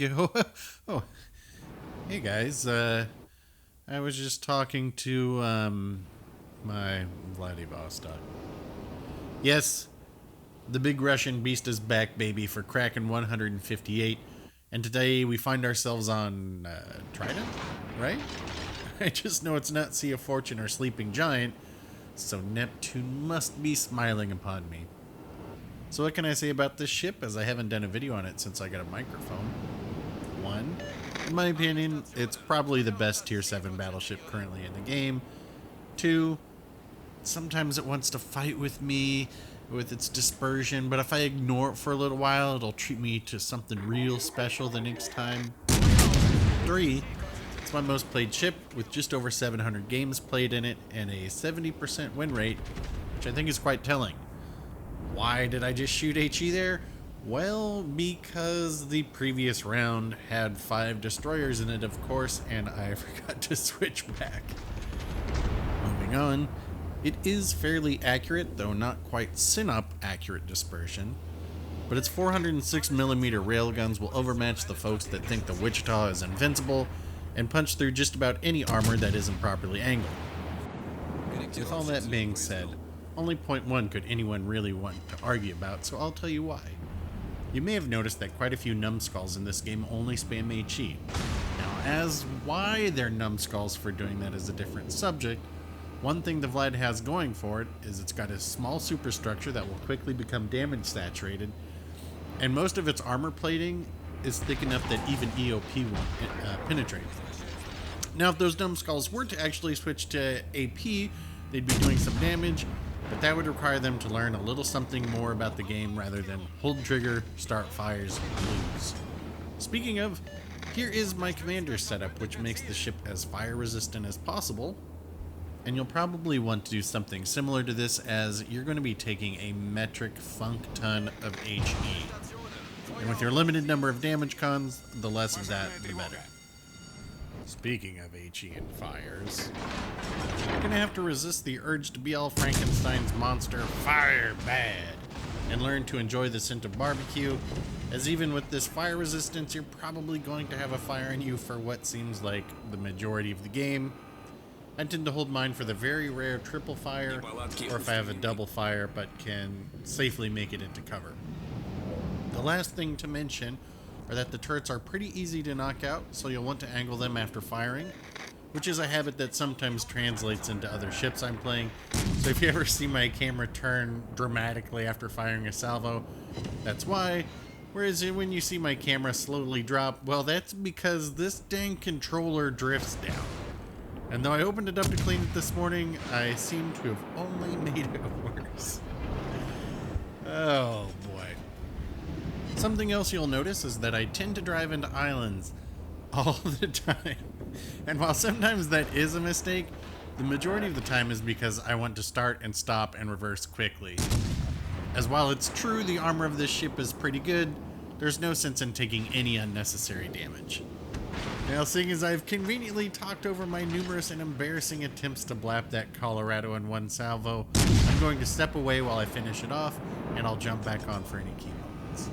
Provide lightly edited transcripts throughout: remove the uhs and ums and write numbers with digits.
go. Oh, hey guys. I was just talking to my Vladivostok. Yes, the big Russian beast is back, baby, for Kraken 158, and today we find ourselves on Trident, right? I just know it's not Sea of Fortune or Sleeping Giant, so Neptune must be smiling upon me. So what can I say about this ship, as I haven't done a video on it since I got a microphone? One, in my opinion, it's probably the best Tier 7 battleship currently in the game. Two, sometimes it wants to fight with me with its dispersion, but if I ignore it for a little while, it'll treat me to something real special the next time. Three, it's my most played ship with just over 700 games played in it and a 70% win rate, which I think is quite telling. Why did I just shoot HE there? Well, because the previous round had 5 destroyers in it, of course, and I forgot to switch back. Moving on, it is fairly accurate, though not quite Synop accurate dispersion, but its 406mm railguns will overmatch the folks that think the Wichita is invincible and punch through just about any armor that isn't properly angled. With all that being said, only point 1 could anyone really want to argue about, so I'll tell you why. You may have noticed that quite a few numbskulls in this game only spam HE. Now, as why they're numbskulls for doing that is a different subject, one thing the Vlad has going for it is it's got a small superstructure that will quickly become damage saturated, and most of its armor plating is thick enough that even EOP won't penetrate. Now, if those numbskulls were to actually switch to AP, they'd be doing some damage, but that would require them to learn a little something more about the game rather than hold trigger, start fires, lose. Speaking of, here is my commander's setup, which makes the ship as fire resistant as possible, and you'll probably want to do something similar to this, as you're going to be taking a metric funk ton of HE. And with your limited number of damage cons, the less of that, the better. Speaking of HE and fires, you're gonna have to resist the urge to be all Frankenstein's monster fire bad and learn to enjoy the scent of barbecue, as even with this fire resistance, you're probably going to have a fire in you for what seems like the majority of the game. I tend to hold mine for the very rare triple fire, or if I have a double fire but can safely make it into cover. The last thing to mention are that the turrets are pretty easy to knock out, so you'll want to angle them after firing, which is a habit that sometimes translates into other ships I'm playing. So if you ever see my camera turn dramatically after firing a salvo, that's why. Whereas when you see my camera slowly drop, well, that's because this dang controller drifts down. And though I opened it up to clean it this morning, I seem to have only made it worse. Oh boy. Something else you'll notice is that I tend to drive into islands all the time. And while sometimes that is a mistake, the majority of the time is because I want to start and stop and reverse quickly. As while it's true the armor of this ship is pretty good, there's no sense in taking any unnecessary damage. Now, seeing as I've conveniently talked over my numerous and embarrassing attempts to blap that Colorado in one salvo, I'm going to step away while I finish it off, and I'll jump back on for any key moments.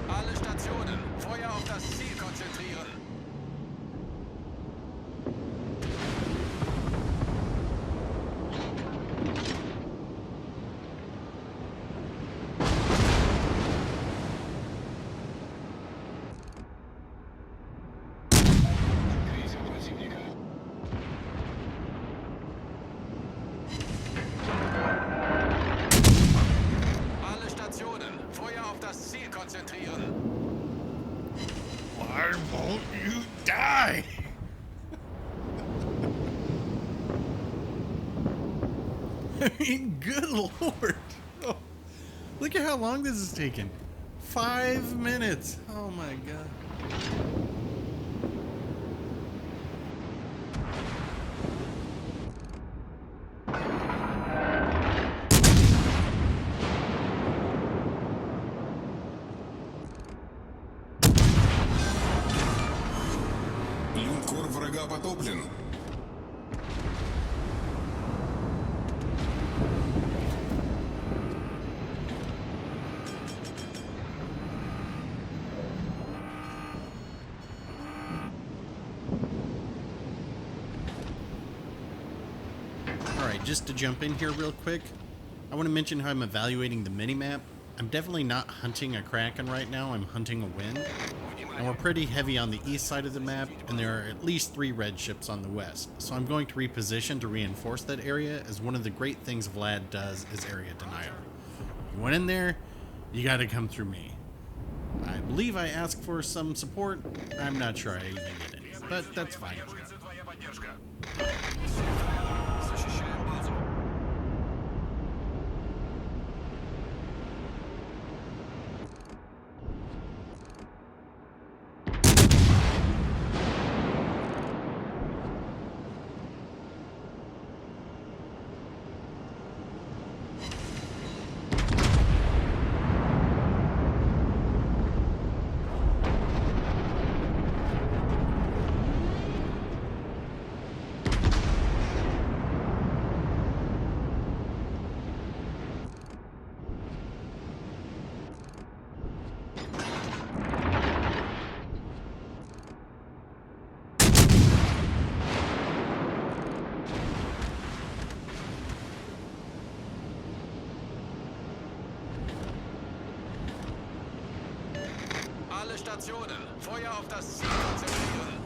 Alle Stationen, Feuer auf das Ziel konzentrieren. Alle Stationen, Feuer auf das Ziel konzentrieren. Why won't you die? I mean, good lord. Oh, look at how long this has taken. 5 minutes. Oh my god. Линкор врага потоплен. Alright, just to jump in here real quick, I want to mention how I'm evaluating the minimap. I'm definitely not hunting a Kraken right now, I'm hunting a wind. And we're pretty heavy on the east side of the map, and there are at least 3 red ships on the west. So I'm going to reposition to reinforce that area, as one of the great things Vlad does is area denial. You went in there, you gotta come through me. I believe I asked for some support. I'm not sure I even get any, but that's fine. Защищаем базу. Alle Stationen, Feuer auf das Ziel konzentrieren.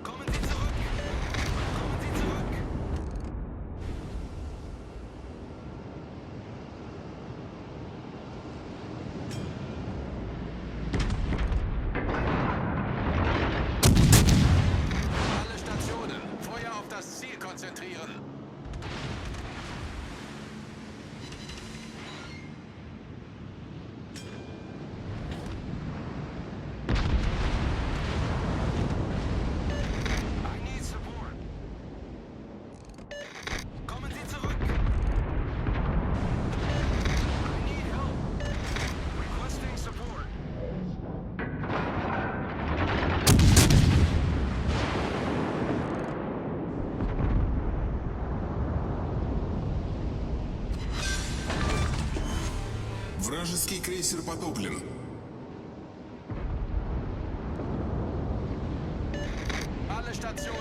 Kommen Sie zurück! Kommen Sie zurück! Alle Stationen, Feuer auf das Ziel konzentrieren. I need support. Kommen Sie zurück! I need help. Requesting support. Вражеский крейсер потоплен. Alle Stationen,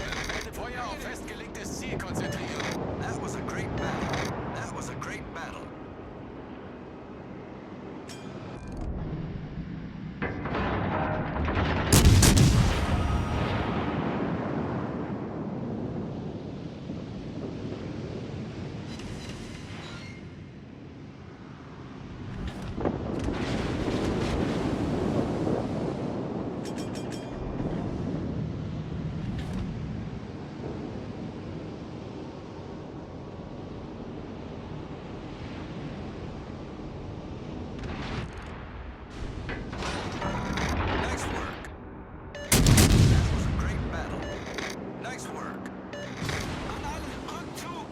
Feuer auf festgelegtes Ziel konzentrieren. That was a great battle. That was a great battle. Nice work. That was a great battle. Nice work. An alle Rückzug.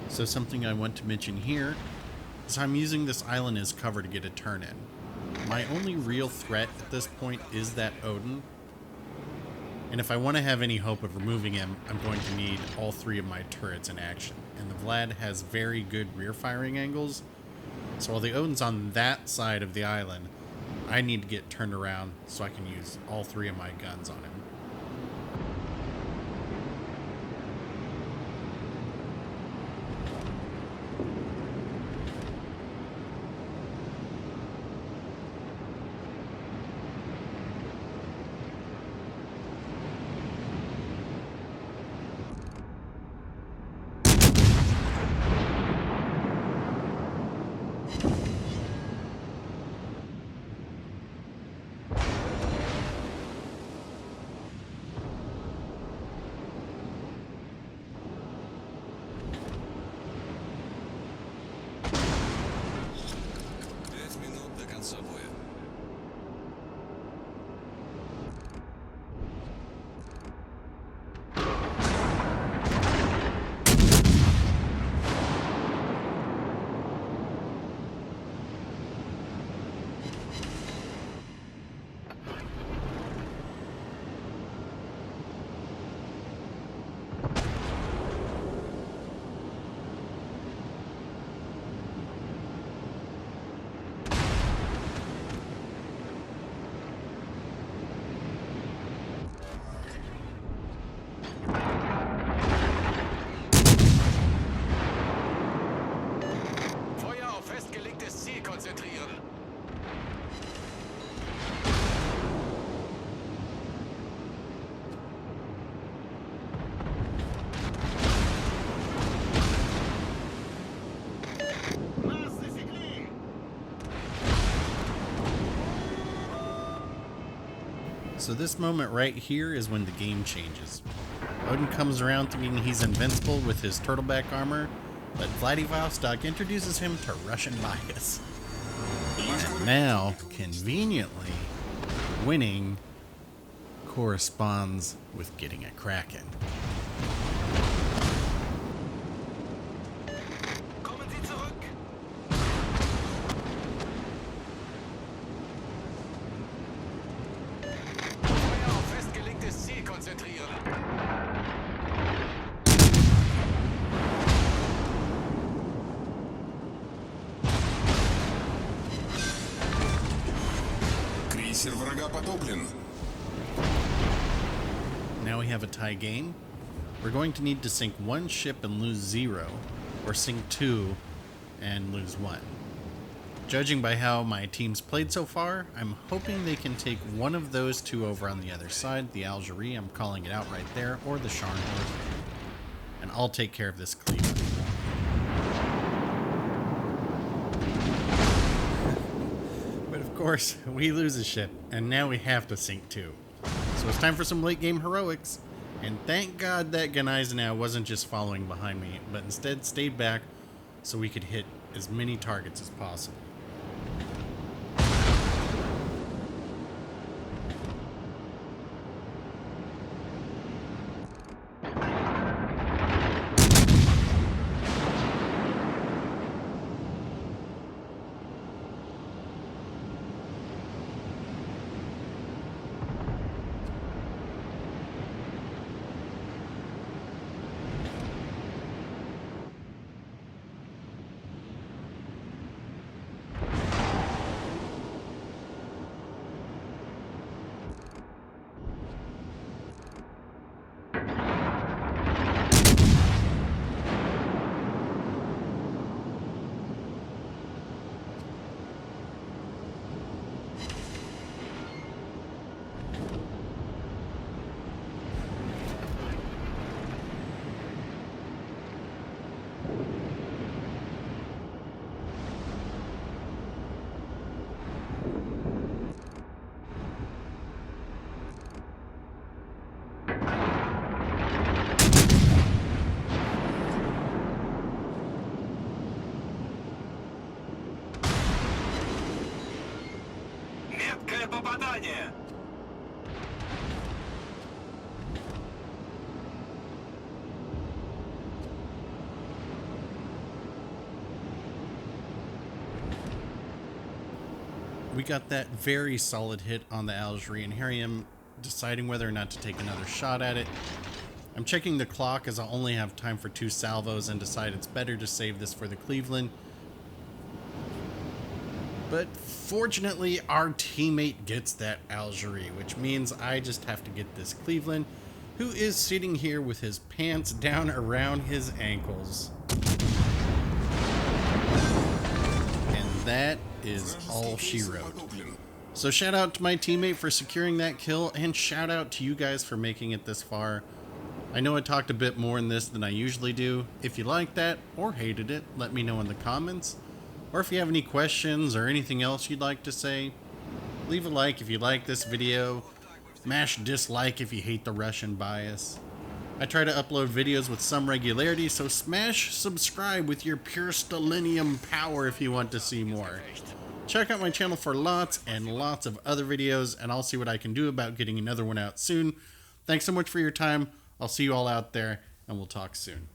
So something I want to mention here is I'm using this island as cover to get a turn in. My only real threat at this point is that Odin. And if I want to have any hope of removing him, I'm going to need all 3 of my turrets in action. And the Vlad has very good rear firing angles. So while the Odin's on that side of the island, I need to get turned around so I can use all 3 of my guns on him. So this moment right here is when the game changes. Odin comes around thinking he's invincible with his turtleback armor, but Vladivostok introduces him to Russian bias. And now, conveniently, winning corresponds with getting a Kraken. Kommen Sie zurück! Feuer auf festgelegtes Ziel konzentrieren. Крейсер врага потоплен. Now we have a tie game. We're going to need to sink one ship and lose 0, or sink 2 and lose 1. Judging by how my team's played so far, I'm hoping they can take one of those two over on the other side, the Algerie, I'm calling it out right there, or the Scharnhorst, and I'll take care of this Cleveland. But of course, we lose a ship, and now we have to sink 2. So it's time for some late game heroics, and thank God that Gneisenau wasn't just following behind me, but instead stayed back so we could hit as many targets as possible. Меткое попадание! We got that very solid hit on the Algerie, and here I am deciding whether or not to take another shot at it. I'm checking the clock as I only have time for 2 salvos and decide it's better to save this for the Cleveland. But fortunately, our teammate gets that Algerie, which means I just have to get this Cleveland, who is sitting here with his pants down around his ankles. And that is all she wrote. So shout out to my teammate for securing that kill, and shout out to you guys for making it this far. I know I talked a bit more in this than I usually do. If you liked that or hated it, let me know in the comments. Or if you have any questions or anything else you'd like to say, leave a like if you like this video. Smash dislike if you hate the Russian bias. I try to upload videos with some regularity, so smash subscribe with your pure Stalinium power if you want to see more. Check out my channel for lots and lots of other videos, and I'll see what I can do about getting another one out soon. Thanks so much for your time. I'll see you all out there, and we'll talk soon.